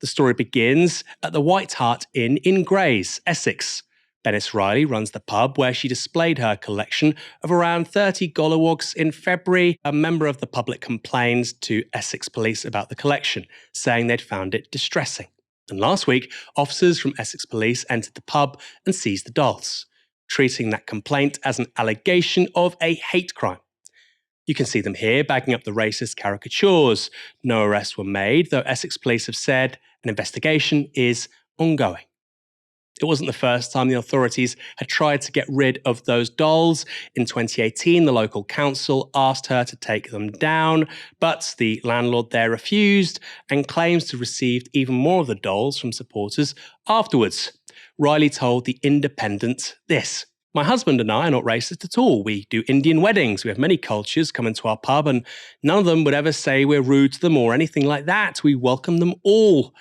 The story begins at the White Hart Inn in Grays, Essex. Bennis Riley runs the pub where she displayed her collection of around 30 gollywogs in February. A member of the public complained to Essex Police about the collection, saying they'd found it distressing. And last week, officers from Essex Police entered the pub and seized the dolls, treating that complaint as an allegation of a hate crime. You can see them here bagging up the racist caricatures. No arrests were made, though Essex Police have said an investigation is ongoing. It wasn't the first time the authorities had tried to get rid of those dolls. In 2018, the local council asked her to take them down, but the landlord there refused and claims to have received even more of the dolls from supporters afterwards. Riley told The Independent this: "My husband and I are not racist at all. We do Indian weddings. We have many cultures come into our pub, and none of them would ever say we're rude to them or anything like that. We welcome them all.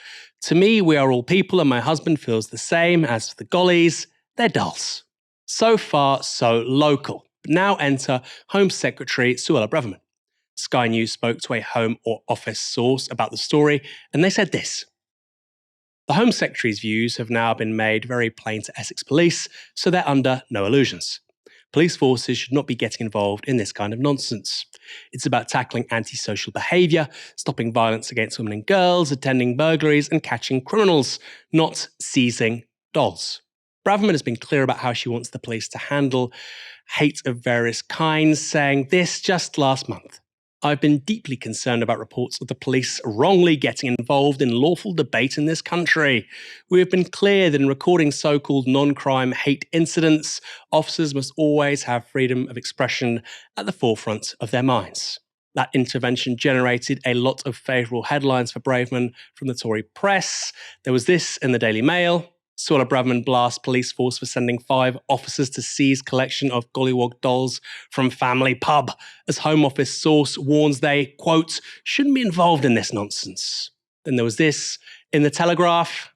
To me, we are all people, and my husband feels the same. As for the gollies, they're dolls." So far, so local. But now enter Home Secretary Suella Braverman. Sky News spoke to a Home or Office source about the story, and they said this: "The Home Secretary's views have now been made very plain to Essex Police, so they're under no illusions. Police forces should not be getting involved in this kind of nonsense. It's about tackling antisocial behaviour, stopping violence against women and girls, attending burglaries and catching criminals, not seizing dolls." Braverman has been clear about how she wants the police to handle hate of various kinds, saying this just last month: "I've been deeply concerned about reports of the police wrongly getting involved in lawful debate in this country. We have been clear that in recording so-called non-crime hate incidents, officers must always have freedom of expression at the forefront of their minds." That intervention generated a lot of favourable headlines for Braverman from the Tory press. There was this in the Daily Mail: Suella Braverman blasts police force for sending 5 officers to seize collection of gollywog dolls from family pub, as Home Office source warns they, quote, shouldn't be involved in this nonsense. Then there was this in the Telegraph: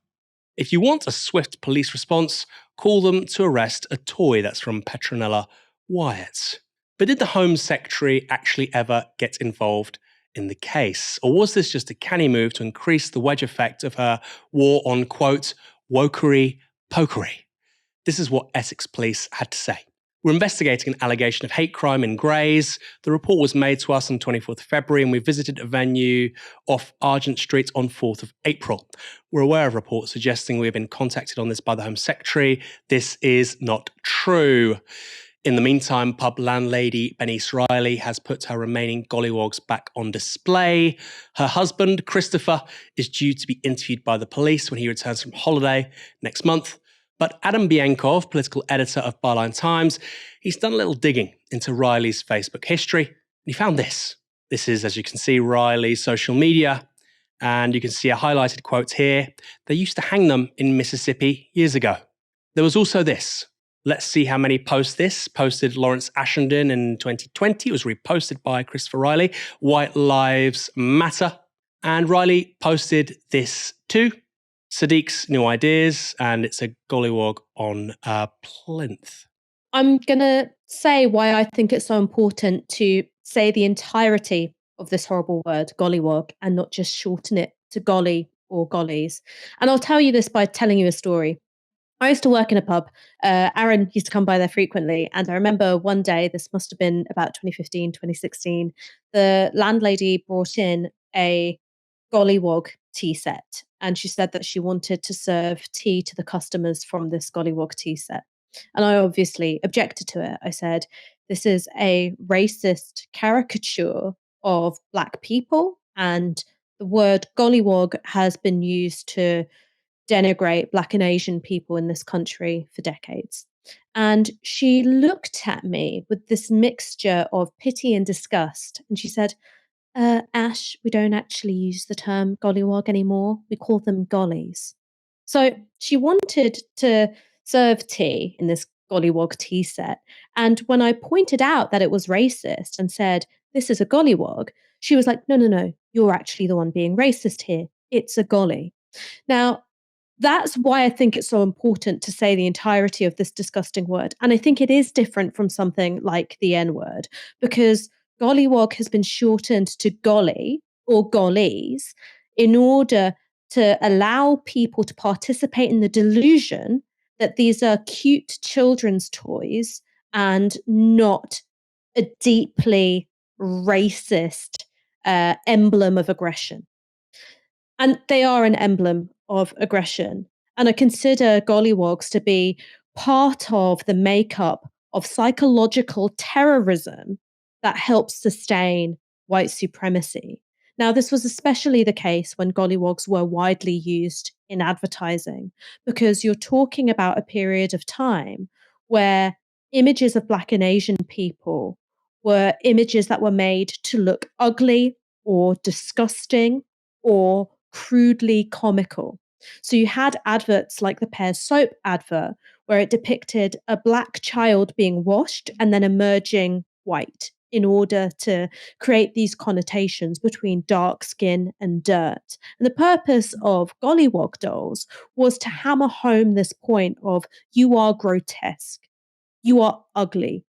"If you want a swift police response, call them to arrest a toy." That's from Petronella Wyatt. But did the Home Secretary actually ever get involved in the case? Or was this just a canny move to increase the wedge effect of her war on, quote, wokery pokery? This is what Essex Police had to say. "We're investigating an allegation of hate crime in Grays. The report was made to us on 24th February and we visited a venue off Argent Street on 4th of April. We're aware of reports suggesting we have been contacted on this by the Home Secretary. This is not true." In the meantime, pub landlady Bennis Riley has put her remaining gollywogs back on display. Her husband, Christopher, is due to be interviewed by the police when he returns from holiday next month. But Adam Bienkov, political editor of Byline Times, he's done a little digging into Riley's Facebook history, and he found this. This is, as you can see, Riley's social media, and you can see a highlighted quote here. "They used to hang them in Mississippi years ago." There was also this. "Let's see how many post this." Posted Lawrence Ashenden in 2020. It was reposted by Christopher Riley. "White Lives Matter." And Riley posted this too. "Sadiq's new ideas," and it's a gollywog on a plinth. I'm going to say why I think it's so important to say the entirety of this horrible word, gollywog, and not just shorten it to golly or gollies. And I'll tell you this by telling you a story. I used to work in a pub. Aaron used to come by there frequently. And I remember one day, this must have been about 2015, 2016, the landlady brought in a gollywog tea set. And she said that she wanted to serve tea to the customers from this gollywog tea set. And I obviously objected to it. I said, this is a racist caricature of Black people. And the word gollywog has been used to denigrate Black and Asian people in this country for decades. And she looked at me with this mixture of pity and disgust. And she said, Ash, we don't actually use the term gollywog anymore. We call them gollies. So she wanted to serve tea in this gollywog tea set. And when I pointed out that it was racist and said, this is a gollywog, she was like, no, you're actually the one being racist here. It's a golly. Now, that's why I think it's so important to say the entirety of this disgusting word. And I think it is different from something like the N word, because gollywog has been shortened to golly or gollies in order to allow people to participate in the delusion that these are cute children's toys and not a deeply racist emblem of aggression. And they are an emblem of aggression. And I consider gollywogs to be part of the makeup of psychological terrorism that helps sustain white supremacy. Now, this was especially the case when gollywogs were widely used in advertising, because you're talking about a period of time where images of Black and Asian people were images that were made to look ugly or disgusting or crudely comical. So you had adverts like the Pears soap advert, where it depicted a Black child being washed and then emerging white in order to create these connotations between dark skin and dirt. And the purpose of gollywog dolls was to hammer home this point of, you are grotesque, you are ugly,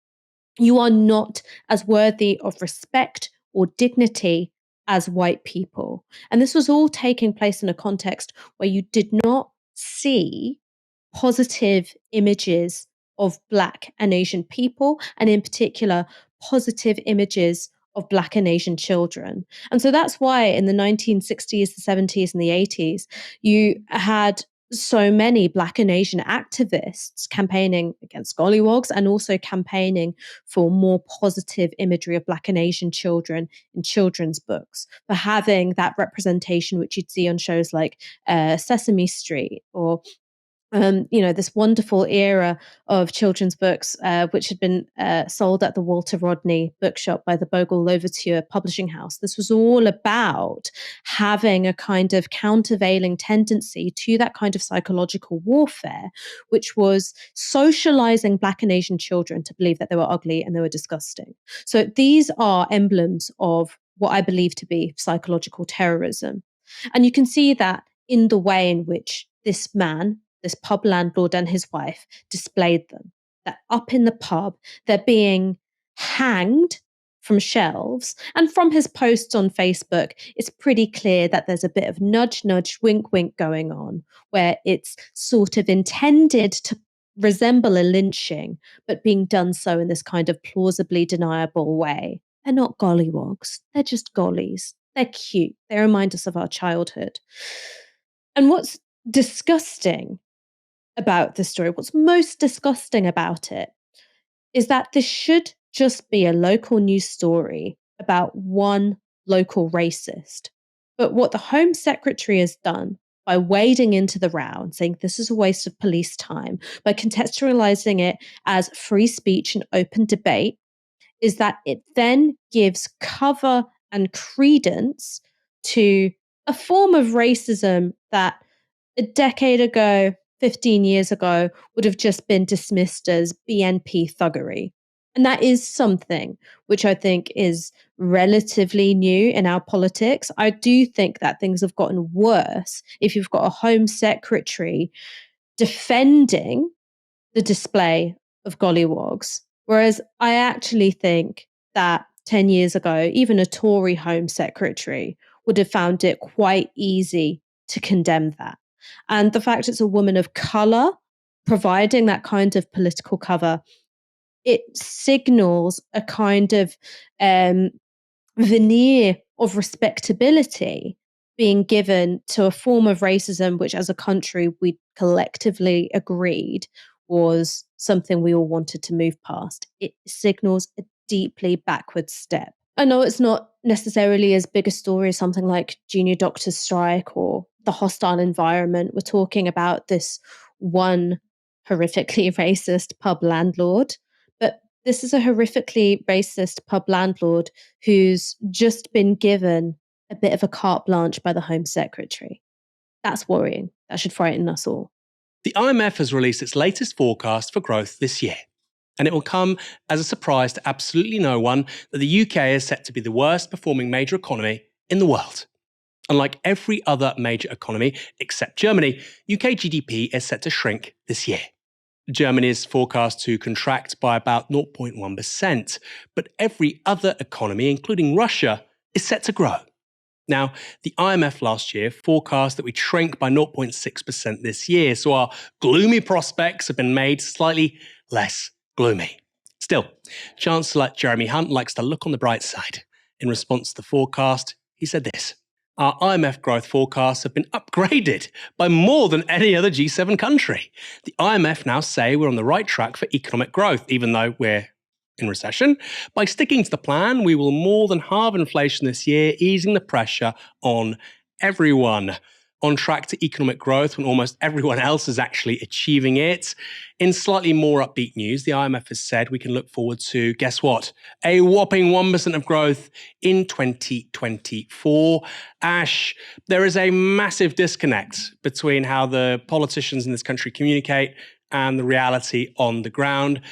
you are not as worthy of respect or dignity as white people. And this was all taking place in a context where you did not see positive images of Black and Asian people, and in particular, positive images of Black and Asian children. And so that's why in the 1960s, the 70s, and the 80s, you had so many Black and Asian activists campaigning against gollywogs and also campaigning for more positive imagery of Black and Asian children in children's books, for having that representation which you'd see on shows like Sesame Street, or this wonderful era of children's books, which had been sold at the Walter Rodney bookshop by the Bogle Louverture publishing house. This was all about having a kind of countervailing tendency to that kind of psychological warfare, which was socializing Black and Asian children to believe that they were ugly and they were disgusting. So these are emblems of what I believe to be psychological terrorism. And you can see that in the way in which this man, this pub landlord, and his wife displayed them. That up in the pub, they're being hanged from shelves. And from his posts on Facebook, it's pretty clear that there's a bit of nudge, nudge, wink, wink going on, where it's sort of intended to resemble a lynching, but being done so in this kind of plausibly deniable way. They're not gollywogs. They're just gollies. They're cute. They remind us of our childhood. And what's disgusting about this story, what's most disgusting about it, is that this should just be a local news story about one local racist. But what the Home Secretary has done by wading into the row and saying this is a waste of police time, by contextualizing it as free speech and open debate, is that it then gives cover and credence to a form of racism that a decade ago, 15 years ago, would have just been dismissed as BNP thuggery. And that is something which I think is relatively new in our politics. I do think that things have gotten worse if you've got a Home Secretary defending the display of gollywogs. Whereas I actually think that 10 years ago, even a Tory Home Secretary would have found it quite easy to condemn that. And the fact it's a woman of colour providing that kind of political cover, it signals a kind of veneer of respectability being given to a form of racism which as a country we collectively agreed was something we all wanted to move past. It signals a deeply backward step. I know it's not necessarily as big a story as something like junior doctors' strike or the hostile environment. We're talking about this one horrifically racist pub landlord, but this is a horrifically racist pub landlord who's just been given a bit of a carte blanche by the Home Secretary. That's worrying. That should frighten us all. The IMF has released its latest forecast for growth this year, and it will come as a surprise to absolutely no one that the UK is set to be the worst performing major economy in the world. Unlike every other major economy except Germany, UK GDP is set to shrink this year. Germany is forecast to contract by about 0.1%, but every other economy, including Russia, is set to grow. Now, the IMF last year forecast that we'd shrink by 0.6% this year, so our gloomy prospects have been made slightly less gloomy. Still, Chancellor Jeremy Hunt likes to look on the bright side. In response to the forecast, he said this: "Our IMF growth forecasts have been upgraded by more than any other G7 country. The IMF now say we're on the right track for economic growth, even though we're in recession. By sticking to the plan, we will more than halve inflation this year, easing the pressure on everyone." On track to economic growth when almost everyone else is actually achieving it. In slightly more upbeat news, the IMF has said we can look forward to, guess what? A whopping 1% of growth in 2024. Ash, there is a massive disconnect between how the politicians in this country communicate and the reality on the ground.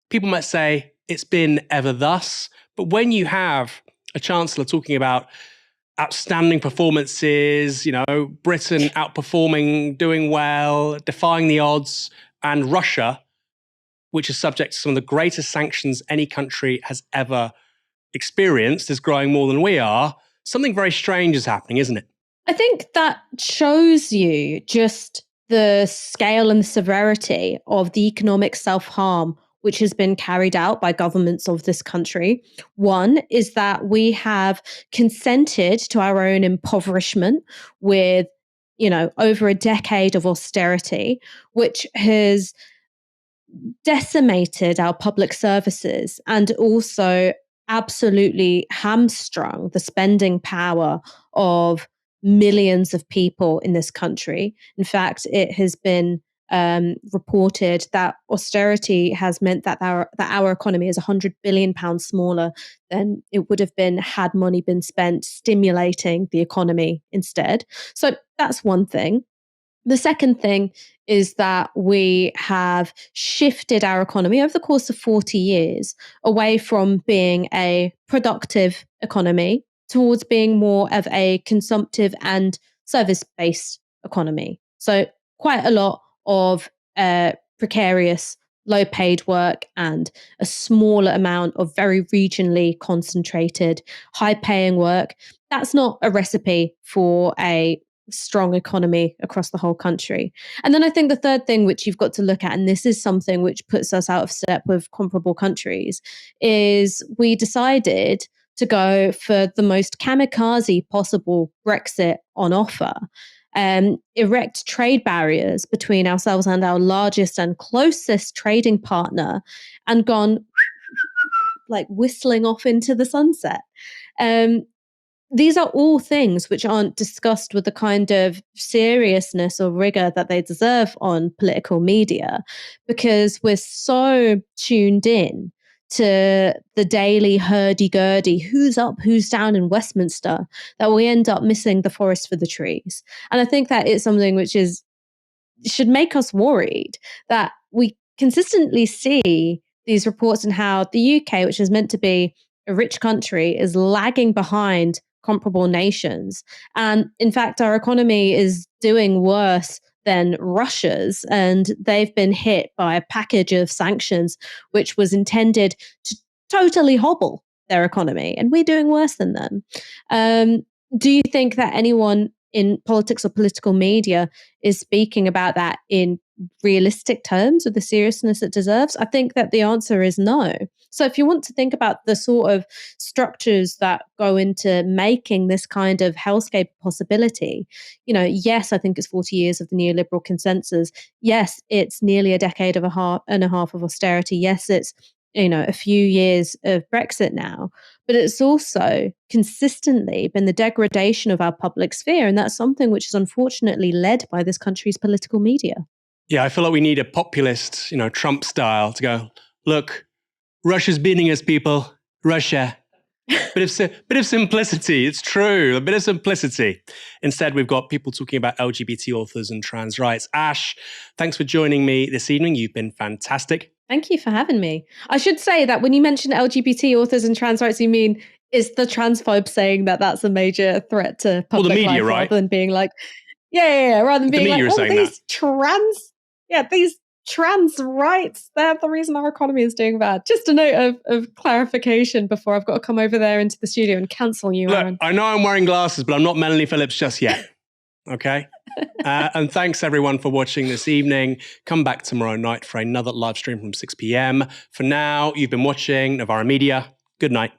People might say it's been ever thus, but when you have a chancellor talking about outstanding performances, Britain outperforming, doing well, defying the odds, and Russia, which is subject to some of the greatest sanctions any country has ever experienced, is growing more than we are, something very strange is happening, isn't it? I think that shows you just the scale and the severity of the economic self-harm which has been carried out by governments of this country. One is that we have consented to our own impoverishment with, over a decade of austerity, which has decimated our public services and also absolutely hamstrung the spending power of millions of people in this country. In fact, it has been reported that austerity has meant that our economy is £100 billion smaller than it would have been had money been spent stimulating the economy instead. So that's one thing. The second thing is that we have shifted our economy over the course of 40 years away from being a productive economy towards being more of a consumptive and service-based economy. So quite a lot of precarious, low-paid work and a smaller amount of very regionally concentrated, high-paying work. That's not a recipe for a strong economy across the whole country. And then I think the third thing which you've got to look at, and this is something which puts us out of step with comparable countries, is we decided to go for the most kamikaze possible Brexit on offer. Erect trade barriers between ourselves and our largest and closest trading partner and gone like whistling off into the sunset. These are all things which aren't discussed with the kind of seriousness or rigor that they deserve on political media because we're so tuned in to the daily hurdy-gurdy, who's up, who's down in Westminster, that we end up missing the forest for the trees. And I think that is something which should make us worried that we consistently see these reports on how the UK, which is meant to be a rich country, is lagging behind comparable nations. And in fact, our economy is doing worse than Russia's, and they've been hit by a package of sanctions which was intended to totally hobble their economy, and we're doing worse than them. Do you think that anyone in politics or political media is speaking about that in realistic terms with the seriousness it deserves? I think that the answer is no. So if you want to think about the sort of structures that go into making this kind of hellscape a possibility, yes, I think it's 40 years of the neoliberal consensus. Yes, it's nearly a decade and a half of austerity. Yes, it's a few years of Brexit now, but it's also consistently been the degradation of our public sphere. And that's something which is unfortunately led by this country's political media. Yeah, I feel like we need a populist, Trump style to go, look, Russia's beating us, people. Russia. Bit of simplicity. It's true. A bit of simplicity. Instead, we've got people talking about LGBT authors and trans rights. Ash, thanks for joining me this evening. You've been fantastic. Thank you for having me. I should say that when you mention LGBT authors and trans rights, you mean is the transphobe saying that that's a major threat to public the media, life, right? Rather than being like, rather than being like, these trans rights, they're the reason our economy is doing bad. Just a note of clarification before I've got to come over there into the studio and cancel you, Look, Aaron. I know I'm wearing glasses, but I'm not Melanie Phillips just yet. Okay? And thanks everyone for watching this evening. Come back tomorrow night for another live stream from 6 p.m. For now, you've been watching Novara Media. Good night.